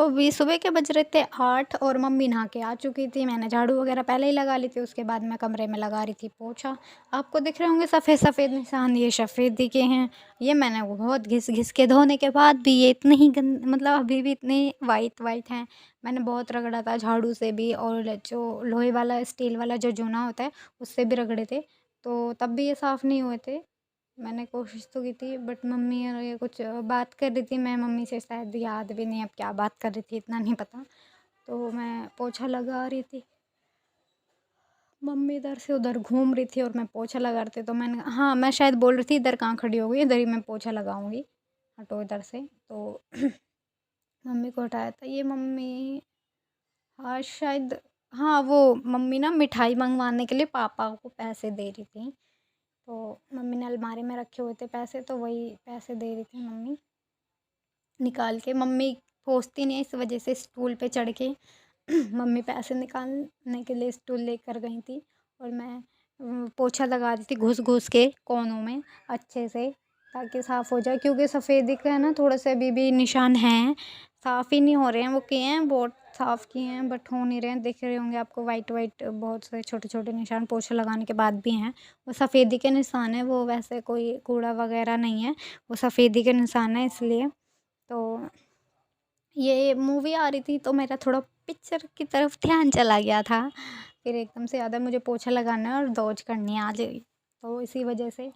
अभी सुबह के बज रहे थे 8 और मम्मी नहा के आ चुकी थी। मैंने झाड़ू वगैरह पहले ही लगा ली थी, उसके बाद मैं कमरे में लगा रही थी पोछा। आपको दिख रहे होंगे सफ़ेद-सफ़ेद निशान, ये सफ़ेदी के हैं। ये मैंने वो बहुत घिस-घिस के धोने के बाद भी ये इतने ही मतलब अभी भी इतने वाइट-वाइट हैं। मैंने बहुत रगड़ा था झाड़ू से भी, और जो लोहे वाला स्टील वाला जो जूना होता है उससे भी रगड़े थे, तो तब भी ये साफ़ नहीं हुए थे। मैंने कोशिश तो की थी, बट मम्मी और ये कुछ बात कर रही थी, मैं मम्मी से शायद याद भी नहीं अब क्या बात कर रही थी, इतना नहीं पता। तो मैं पोछा लगा रही थी, मम्मी इधर से उधर घूम रही थी और मैं पोछा लगा रही थी। तो मैंने हाँ, मैं शायद बोल रही थी इधर कहाँ खड़ी हो गई, इधर ही मैं पोछा लगाऊंगी, हटो इधर से। तो मम्मी को हटाया था, ये मम्मी, हाँ शायद, हाँ वो मम्मी ना मिठाई मंगवाने के लिए पापा को पैसे दे रही थी। तो मम्मी ने अलमारी में रखे हुए थे पैसे, तो वही पैसे दे रही थी मम्मी निकाल के। मम्मी पहुँचती नहीं है, इस वजह से स्टूल पे चढ़ के मम्मी पैसे निकालने के लिए स्टूल लेकर गई थी, और मैं पोछा लगा रही थी घुस-घुस के कोनों में अच्छे से, ताकि साफ़ हो जाए। क्योंकि सफ़ेदी का है ना, थोड़े से अभी भी निशान हैं, साफ़ ही नहीं हो रहे हैं। वो किए हैं, बहुत साफ़ किए हैं, बट हो नहीं रहे हैं। दिख रहे होंगे आपको वाइट-वाइट बहुत से छोटे-छोटे निशान पोछा लगाने के बाद भी हैं। वो सफ़ेदी के निशान हैं, वो वैसे कोई कूड़ा वगैरह नहीं है, वो सफ़ेदी के निशान हैं इसलिए। तो ये मूवी आ रही थी तो मेरा थोड़ा पिक्चर की तरफ ध्यान चला गया था। फिर एकदम से याद है मुझे पोछा लगाना है और दौज करनी है आज, तो इसी वजह से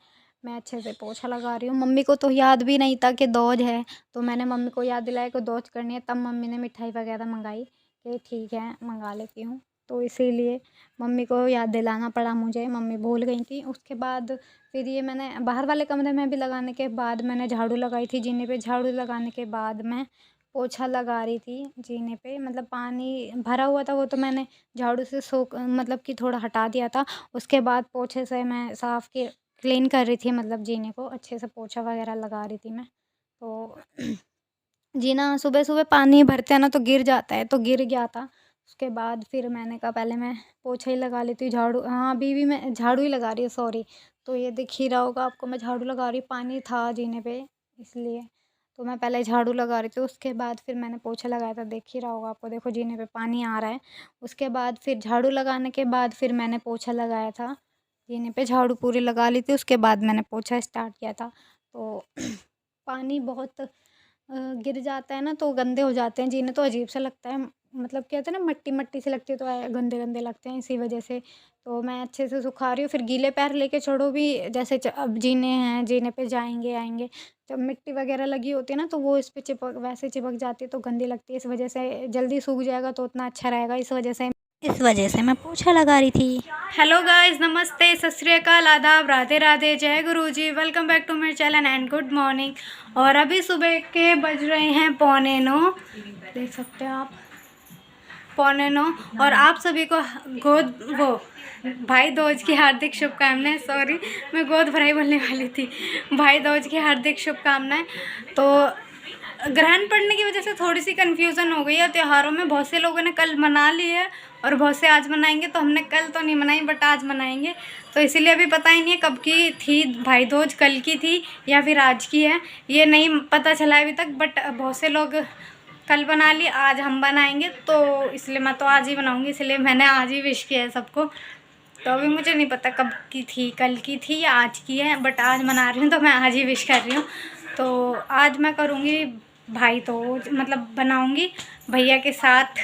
मैं अच्छे से पोछा लगा रही हूँ। मम्मी को तो याद भी नहीं था कि दौज है, तो मैंने मम्मी को याद दिलाया कि दौज करनी है, तब मम्मी ने मिठाई वगैरह मंगाई कि ठीक है मंगा लेती हूँ। तो इसीलिए मम्मी को याद दिलाना पड़ा मुझे, मम्मी भूल गई थी। उसके बाद फिर ये मैंने बाहर वाले कमरे में भी लगाने के बाद मैंने झाड़ू लगाई थी जीने पे। झाड़ू लगाने के बाद मैं पोछा लगा रही थी जीने पे, मतलब पानी भरा हुआ था वो तो मैंने झाड़ू से सोख मतलब कि थोड़ा हटा दिया था। उसके बाद पोछे से मैं साफ़ के क्लीन कर रही थी, मतलब जीने को अच्छे से पोछा वगैरह लगा रही थी मैं। तो जीना सुबह-सुबह पानी भरते हैं ना तो गिर जाता है, तो गिर गया था। उसके बाद फिर मैंने कहा पहले मैं पोछा ही लगा लेती हूँ, झाड़ू, हाँ अभी भी मैं झाड़ू ही लगा रही हूँ, सॉरी। तो ये दिख ही रहा होगा आपको, मैं झाड़ू लगा रही हूँ, पानी था जीने पे इसलिए। तो मैं पहले झाड़ू लगा रही थी, उसके बाद फिर मैंने पोछा लगाया था, देख ही रहा होगा आपको, देखो जीने पे पानी आ रहा है। उसके बाद फिर झाड़ू लगाने के बाद फिर मैंने पोछा लगाया था जीने पे, झाड़ू पूरी लगा ली थी, उसके बाद मैंने पोछा स्टार्ट किया था। तो पानी बहुत गिर जाता है ना तो गंदे हो जाते हैं जीने, तो अजीब सा लगता है, मतलब कहते हैं ना मट्टी-मट्टी सी लगती है, तो गंदे-गंदे लगते हैं इसी वजह से। तो मैं अच्छे से सुखा रही हूँ, फिर गीले पैर लेके चढ़ो भी, जैसे अब जीने हैं, जीने पे जाएँगे आएँगे, जब मिट्टी वगैरह लगी होती है ना तो वो इस पे चिपक वैसे चिपक जाती है तो गंदी लगती है, इस वजह से जल्दी सूख जाएगा तो उतना अच्छा रहेगा, इस वजह से मैं पोछा लगा रही थी। हेलो गाइस, नमस्ते, सत श्री अकाल, आदाब, राधे राधे, जय गुरुजी, welcome back to my channel and good morning. और अभी सुबह के बज रहे हैं 8:45, देख सकते हैं आप, 8:45। और आप सभी को भाई दूज की हार्दिक शुभकामनाएं। सॉरी, मैं गोद भराई बोलने वाली थी, भाई दूज की हार्दिक शुभकामनाएं। तो ग्रहण पड़ने की वजह से थोड़ी सी कन्फ्यूज़न हो गई है त्योहारों में, बहुत से लोगों ने कल मना ली है और बहुत से आज मनाएंगे, तो हमने कल तो नहीं मनाई बट आज मनाएंगे। तो इसीलिए अभी पता ही नहीं है कब की थी भाई दूज, कल की थी या फिर आज की है, ये नहीं पता चला अभी तक। बट बहुत से लोग कल बना ली, आज हम बनाएंगे, तो इसलिए मैं तो आज ही बनाऊंगी, इसलिए मैंने आज ही विश किया है सबको। तो अभी मुझे नहीं पता कब की थी, कल की थी या आज की है, बट आज मना रही हूँ तो मैं आज ही विश कर रही हूँ। तो आज मैं करूँगी भाई दूज, मतलब बनाऊँगी भैया के साथ।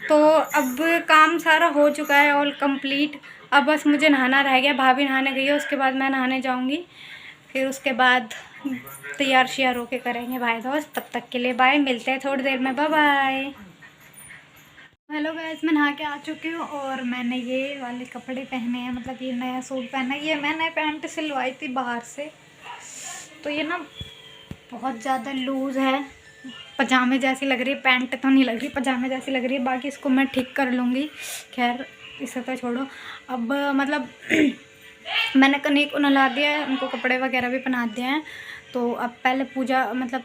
तो अब काम सारा हो चुका है ऑल कंप्लीट, अब बस मुझे नहाना रह गया, भाभी नहाने गई है, उसके बाद मैं नहाने जाऊँगी, फिर उसके बाद तैयार श्यार होके करेंगे भाई दूज। तब तक के लिए बाय, मिलते हैं थोड़ी देर में, बाय बाय। हेलो गाइस, मैं नहा के आ चुकी हूँ और मैंने ये वाले कपड़े पहने हैं, मतलब ये नया सूट पहना है। ये मैंने पैंट सिलवाई थी बाहर से, तो ये ना बहुत ज़्यादा लूज़ है, पजामे जैसी लग रही है, पैंट तो नहीं लग रही, पजामे जैसी लग रही है। बाकी इसको मैं ठीक कर लूँगी, खैर इसे तो छोड़ो। अब मतलब मैंने कन्हैया को नहला दिया है, उनको कपड़े वगैरह भी पहना दिए हैं। तो अब पहले पूजा मतलब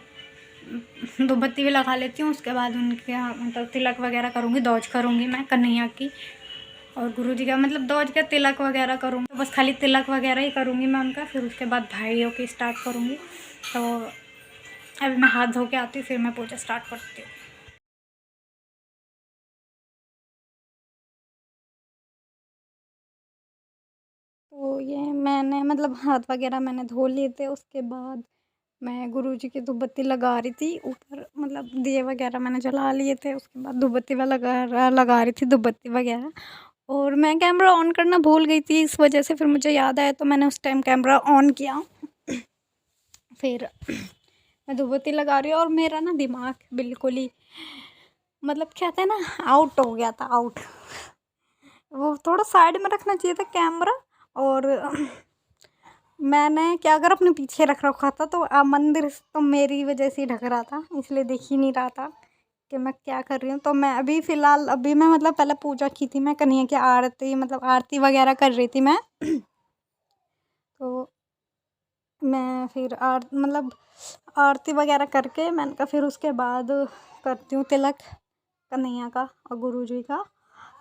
दो बत्ती भी लगा लेती हूँ, उसके बाद उनके यहाँ मतलब तिलक वगैरह करूँगी, दौज करूँगी मैं कन्हैया की और गुरुजी का, मतलब दौज का तिलक वगैरह करूँगी, तो बस खाली तिलक वगैरह ही करूँगी मैं उनका, फिर उसके बाद भाइयों की स्टार्ट करूँगी। तो अभी मैं हाथ धो के आती हूँ, फिर मैं पूजा स्टार्ट करती हूँ। ये मैंने मतलब हाथ वगैरह मैंने धो लिए थे। उसके बाद मैं गुरुजी की धूपबत्ती लगा रही थी ऊपर, मतलब दिए वगैरह मैंने जला लिए थे। उसके बाद धूपबत्ती लगा रही थी धूपबत्ती वगैरह, और मैं कैमरा ऑन करना भूल गई थी। इस वजह से फिर मुझे याद आया तो मैंने उस टाइम कैमरा ऑन किया। फिर मैं धूपबत्ती लगा रही हूँ और मेरा ना दिमाग बिल्कुल ही मतलब कहते हैं ना आउट हो गया था, आउट। वो थोड़ा साइड में रखना चाहिए था कैमरा, और मैंने क्या कर अपने पीछे रख रखा था, तो मंदिर तो मेरी वजह से ही ढक रहा था, इसलिए दिख ही नहीं रहा था कि मैं क्या कर रही हूँ। तो मैं अभी फ़िलहाल अभी मैं मतलब पहले पूजा की थी, मैं कन्हैया की आरती मतलब आरती वगैरह कर रही थी मैं। तो मैं फिर मतलब आरती वगैरह करके मैंने कहा फिर उसके बाद करती हूँ तिलक कन्हैया का और गुरुजी का।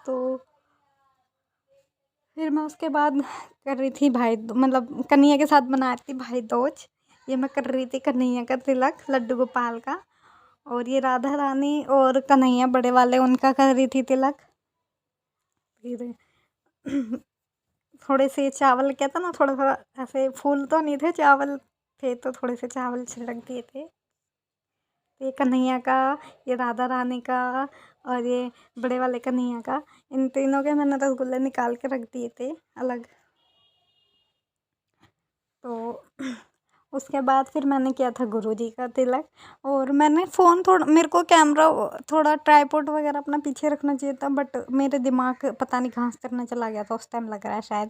तो फिर मैं उसके बाद कर रही थी मतलब कन्हैया के साथ बना रही थी भाई दूज। ये मैं कर रही थी कन्हैया का तिलक लड्डू गोपाल का, और ये राधा रानी और कन्हैया बड़े वाले उनका कर रही थी तिलक। फिर थोड़े से चावल कहता ना, थोड़ा थोड़ा ऐसे फूल तो नहीं थे, चावल थे, तो थोड़े से चावल छिड़क दिए थे। ये कन्हैया का, ये राधा रानी का, और ये बड़े वाले कन्हैया का, इन तीनों के मैंने रसगुल्ले निकाल के रख दिए थे अलग। तो उसके बाद फिर मैंने किया था गुरुजी का तिलक। और मैंने फ़ोन थोड़ा, मेरे को कैमरा थोड़ा ट्राइपॉड वगैरह अपना पीछे रखना चाहिए था, बट मेरे दिमाग पता नहीं कहाँ से करने चला गया था उस टाइम, लग रहा है शायद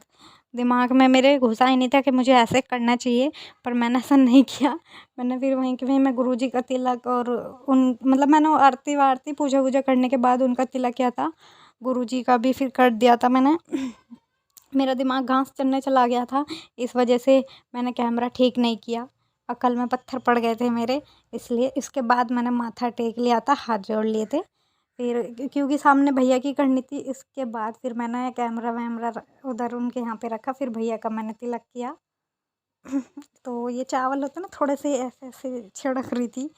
दिमाग में मेरे घुसा ही नहीं था कि मुझे ऐसे करना चाहिए, पर मैंने ऐसा नहीं किया। मैंने फिर वहीं के वहीं मैं गुरुजी का तिलक और उन मतलब मैंने आरती वारती पूजा वूजा करने के बाद उनका तिलक किया था, गुरुजी का भी फिर कर दिया था मैंने। मेरा दिमाग घास चढ़ने चला गया था, इस वजह से मैंने कैमरा ठीक नहीं किया, अकल में पत्थर पड़ गए थे मेरे, इसलिए इसके बाद मैंने माथा टेक लिया था, हाथ जोड़ लिए थे। फिर क्योंकि सामने भैया की करनी थी, इसके बाद फिर मैंने कैमरा वैमरा उधर उनके यहाँ पे रखा, फिर भैया का मैंने तिलक किया। तो ये चावल होते ना थोड़े से ऐसे ऐसे छिड़क रही थी,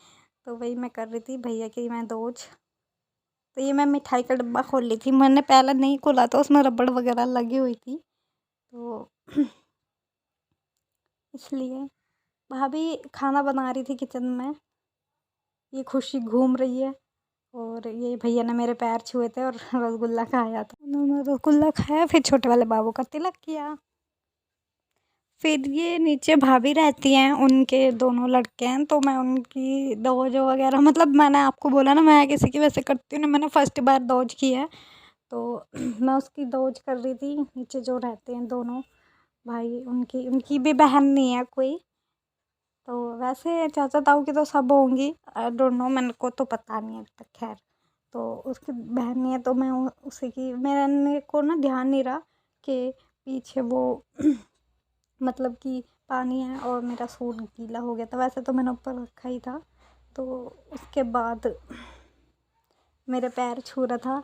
तो वही मैं कर रही थी भैया की मैं दोज। तो ये मैं मिठाई का डब्बा खोल ली थी, मैंने पहले नहीं खोला था, उसमें रबड़ वगैरह लगी हुई थी, तो इसलिए भाभी खाना बना रही थी किचन में, ये खुशी घूम रही है, और ये भैया ने मेरे पैर छुए थे और रसगुल्ला खाया था, उन्होंने रसगुल्ला खाया, फिर छोटे वाले बाबू का तिलक किया। फिर ये नीचे भाभी रहती हैं, उनके दोनों लड़के हैं, तो मैं उनकी दोज वगैरह मतलब मैंने आपको बोला ना मैं किसी की वैसे करती हूँ ना, मैंने फर्स्ट बार दोज की है, तो मैं उसकी दोज कर रही थी। नीचे जो रहते हैं दोनों भाई, उनकी उनकी भी बहन नहीं है कोई, तो वैसे चाचा ताऊ की तो सब होंगी, आई डोंट नो, मेरे को तो पता नहीं है अभी तक, खैर। तो उसकी बहन नहीं है, तो मैं उसी की, मेरे को ना ध्यान नहीं रहा कि पीछे वो मतलब कि पानी है और मेरा सूट गीला हो गया था, वैसे तो मैंने ऊपर रखा ही था। तो उसके बाद मेरे पैर छू रहा था,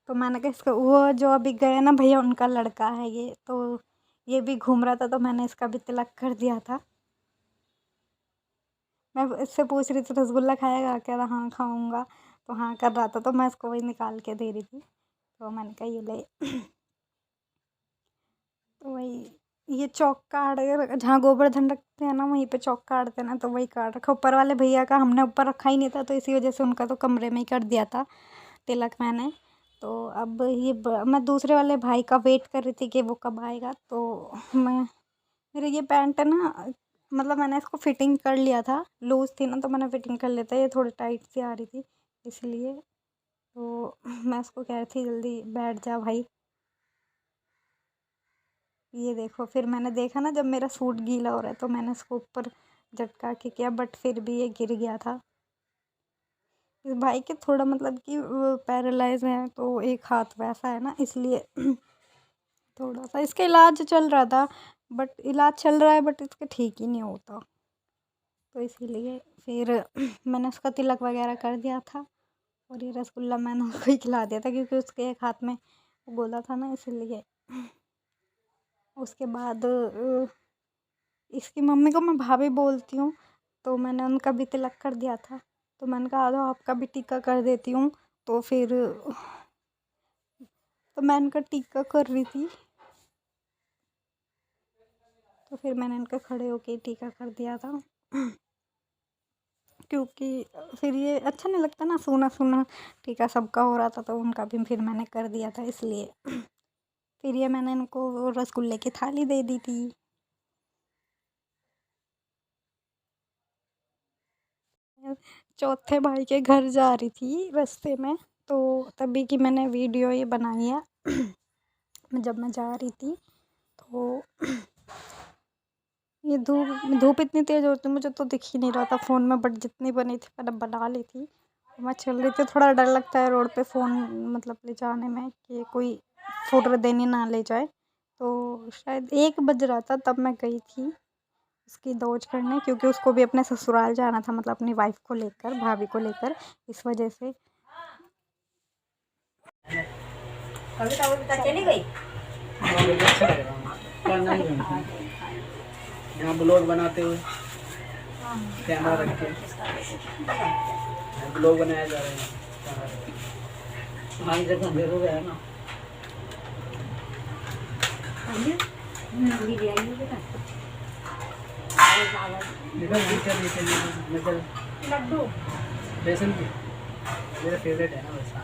तो मैंने कहा इसका, वो जो अभी गए ना भैया उनका लड़का है ये, तो ये भी घूम रहा था, तो मैंने इसका भी तिलक कर दिया था। मैं इससे पूछ रही थी रसगुल्ला खाएगा, कह रहा हाँ खाऊंगा, तो हाँ कर रहा था, तो मैं इसको वही निकाल के दे रही थी, तो मैंने कहा ये ले। तो वही ये चौक काट, जहाँ गोवर्धन रखते हैं ना वहीं पे चौक काटते हैं ना, तो वही काट रखा। ऊपर वाले भैया का हमने ऊपर रखा ही नहीं था, तो इसी वजह से उनका तो कमरे में ही कर दिया था तिलक मैंने। तो अब ये मैं दूसरे वाले भाई का वेट कर रही थी कि वो कब आएगा, तो मैं, मेरे ये पैंट है ना, मतलब मैंने इसको फिटिंग कर लिया था, लूज़ थी ना तो मैंने फिटिंग कर लिया था, ये थोड़ी टाइट सी आ रही थी इसलिए। तो मैं उसको कह रही थी जल्दी बैठ जा भाई। ये देखो, फिर मैंने देखा ना जब मेरा सूट गीला हो रहा है, तो मैंने इसको ऊपर झटका के किया, बट फिर भी ये गिर गया था। इस भाई के थोड़ा मतलब कि पैरालाइज है, तो एक हाथ वैसा है ना, इसलिए थोड़ा सा इसका इलाज चल रहा था, बट इलाज चल रहा है बट इसका ठीक ही नहीं होता, तो इसीलिए फिर मैंने उसका तिलक वगैरह कर दिया था, और ये रसगुल्ला मैंने उसको ही खिला दिया था क्योंकि उसके एक हाथ में वो गोला था ना, इसलिए। उसके बाद इसकी मम्मी को मैं भाभी बोलती हूँ, तो मैंने उनका भी तिलक कर दिया था, तो मैंने कहा दो आपका भी टीका कर देती हूँ, तो फिर तो मैं उनका टीका कर रही थी। तो फिर मैंने इनका खड़े होके टीका कर दिया था। क्योंकि फिर ये अच्छा नहीं लगता ना, सूना सूना टीका सबका हो रहा था तो उनका भी फिर मैंने कर दिया था इसलिए। फिर ये मैंने इनको वो रसगुल्ले की थाली दे दी थी। चौथे भाई के घर जा रही थी रास्ते में, तो तभी की मैंने वीडियो ये बनाई है। जब मैं जा रही थी तो ये धूप धूप इतनी तेज़ होती मुझे तो दिख ही नहीं रहा था फ़ोन में, बट जितनी बनी थी मैंने बना ली थी। मैं चल रही थी, थोड़ा डर लगता है रोड पे फ़ोन मतलब ले जाने में कि कोई फुर्र देनी ना ले जाए। तो शायद 1 बज रहा था तब मैं गई थी उसकी दौज करने, क्योंकि उसको भी अपने ससुराल जाना था, मतलब अपनी वाइफ़ को लेकर, भाभी को लेकर, इस वजह से। कविता चली गई। यहाँ ब्लॉग बनाते हुए कैमरा रख के ब्लॉग बनाया जा रहा है। हाँ जब अंधेर हो गया ना लड्डू बेसन की मेरा फेवरेट है ना वैसा।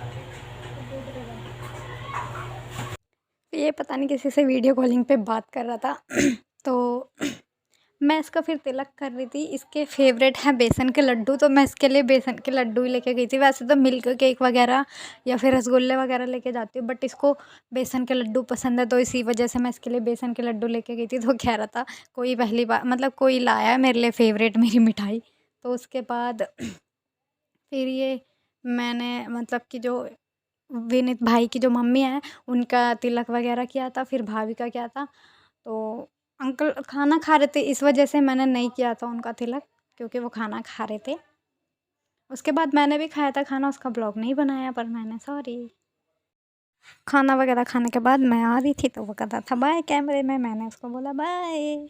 ये पता नहीं किसी से वीडियो कॉलिंग पे बात कर रहा था। तो मैं इसका फिर तिलक कर रही थी। इसके फेवरेट हैं बेसन के लड्डू, तो मैं इसके लिए बेसन के लड्डू ही लेके गई थी। वैसे तो मिल्क केक वगैरह या फिर रसगुल्ले वगैरह लेके जाती हूँ, बट इसको बेसन के लड्डू पसंद है, तो इसी वजह से मैं इसके लिए बेसन के लड्डू लेके गई थी। तो कह रहा था कोई पहली बार मतलब कोई लाया है मेरे लिए फेवरेट मेरी मिठाई। तो उसके बाद फिर ये मैंने मतलब कि जो विनीत भाई की जो मम्मी है उनका तिलक वगैरह किया था, फिर भाभी का किया था। तो अंकल खाना खा रहे थे, इस वजह से मैंने नहीं किया था उनका तिलक, क्योंकि वो खाना खा रहे थे। उसके बाद मैंने भी खाया था खाना, उसका ब्लॉग नहीं बनाया पर मैंने, सॉरी। खाना वगैरह खाने के बाद मैं आ रही थी तो वो कर रहा था बाय कैमरे में, मैंने उसको बोला बाय।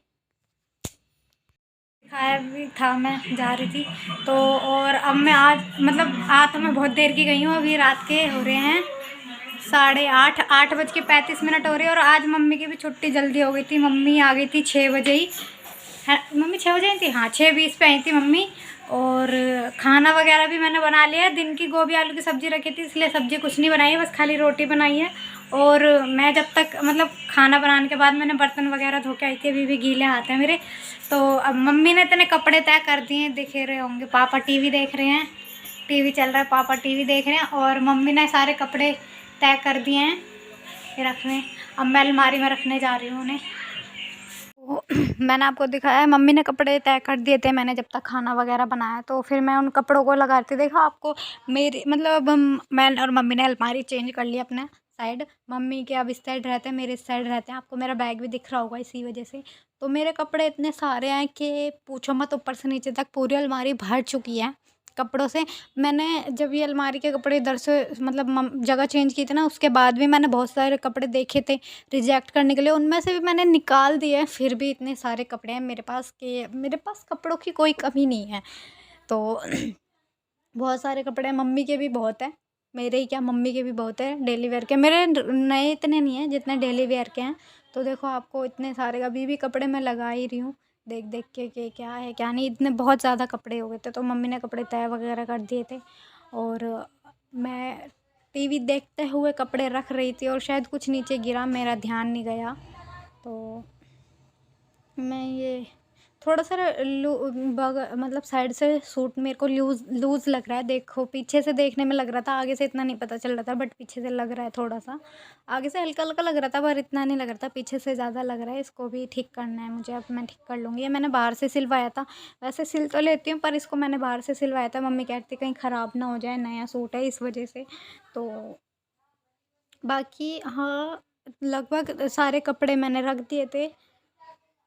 खाया भी था, मैं जा रही थी तो। और अब मैं आज मतलब आज तो मैं बहुत देर की गई हूँ, अभी रात के हो रहे हैं 8:30, 8:35 हो रही है। और आज मम्मी की भी छुट्टी जल्दी हो गई थी, मम्मी आ गई थी 6 बजे ही है। मम्मी 6 बजे आई थी, हाँ 6:20 पे आई थी मम्मी। और खाना वगैरह भी मैंने बना लिया है। दिन की गोभी आलू की सब्ज़ी रखी थी, इसलिए सब्ज़ी कुछ नहीं बनाई है, बस खाली रोटी बनाई है। और मैं जब तक मतलब खाना बनाने के बाद मैंने बर्तन वगैरह धो के आई थी, अभी भी गीले हाथ हैं मेरे। तो अब मम्मी ने इतने कपड़े तय कर दिए हैं, दिख रहे होंगे। पापा टीवी देख रहे हैं, टीवी चल रहा है, पापा टीवी देख रहे हैं, और मम्मी ने सारे कपड़े तय कर दिए हैं ये रखने। अब मैं अलमारी में रखने जा रही हूँ उन्हें। तो मैंने आपको दिखाया है, मम्मी ने कपड़े तय कर दिए थे मैंने जब तक खाना वगैरह बनाया, तो फिर मैं उन कपड़ों को लगाती देखा आपको मेरी मतलब मैं और मम्मी ने अलमारी चेंज कर ली अपने साइड। मम्मी के अब इस साइड रहते हैं, मेरे इस साइड रहते हैं। आपको मेरा बैग भी दिख रहा होगा इसी वजह से। तो मेरे कपड़े इतने सारे हैं कि पूछो मत, ऊपर से नीचे तक पूरी अलमारी भर चुकी है कपड़ों से। मैंने जब ये अलमारी के कपड़े इधर से मतलब जगह चेंज की थी ना, उसके बाद भी मैंने बहुत सारे कपड़े देखे थे रिजेक्ट करने के लिए, उनमें से भी मैंने निकाल दिए हैं। फिर भी इतने सारे कपड़े हैं मेरे पास कि मेरे पास कपड़ों की कोई कमी नहीं है। तो बहुत सारे कपड़े हैं, मम्मी के भी बहुत हैं, मेरे ही क्या मम्मी के भी बहुत है डेली वेयर के। मेरे नए इतने नहीं हैं जितने डेली वेयर के हैं। तो देखो आपको इतने सारे अभी भी कपड़े मैं लगा ही रही हूँ, देख देख के कि क्या है क्या नहीं। इतने बहुत ज़्यादा कपड़े हो गए थे, तो मम्मी ने कपड़े तय वगैरह कर दिए थे। और मैं टीवी देखते हुए कपड़े रख रही थी और शायद कुछ नीचे गिरा, मेरा ध्यान नहीं गया। तो मैं ये थोड़ा सा मतलब साइड से सूट मेरे को लूज़ लग रहा है। देखो पीछे से देखने में लग रहा था, आगे से इतना नहीं पता चल रहा था, बट पीछे से लग रहा है थोड़ा सा। आगे से हल्का हल्का लग रहा था पर इतना नहीं लग रहा था, पीछे से ज़्यादा लग रहा है। इसको भी ठीक करना है मुझे, अब मैं ठीक कर लूँगी। ये मैंने बाहर से सिलवाया था, वैसे सिल तो लेती हूँ पर इसको मैंने बाहर से सिलवाया था। मम्मी कहती कहीं ख़राब ना हो जाए, नया सूट है इस वजह से। तो बाकी हाँ, लगभग सारे कपड़े मैंने रख दिए थे,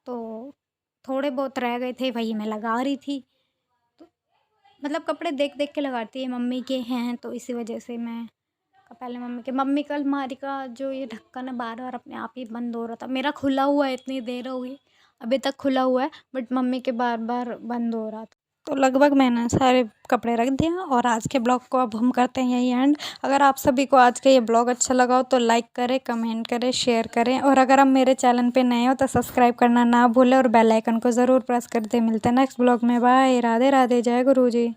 तो थोड़े बहुत रह गए थे, वही मैं लगा रही थी। तो मतलब कपड़े देख देख के लगाती है, मम्मी के हैं तो इसी वजह से मैं पहले मम्मी का अलमारी का जो ये ढक्कन है बार बार अपने आप ही बंद हो रहा था। मेरा खुला हुआ है, इतनी देर हो गई अभी तक खुला हुआ है, बट मम्मी के बार बार बंद हो रहा था। तो लगभग मैंने सारे कपड़े रख दिए और आज के ब्लॉग को अब हम करते हैं यही एंड। अगर आप सभी को आज का ये ब्लॉग अच्छा लगा हो तो लाइक करें, कमेंट करें, शेयर करें और अगर आप मेरे चैनल पे नए हो तो सब्सक्राइब करना ना भूलें और बेल आइकन को ज़रूर प्रेस कर दें। मिलते हैं नेक्स्ट ब्लॉग में। बाय। राधे राधे। जय गुरु जी।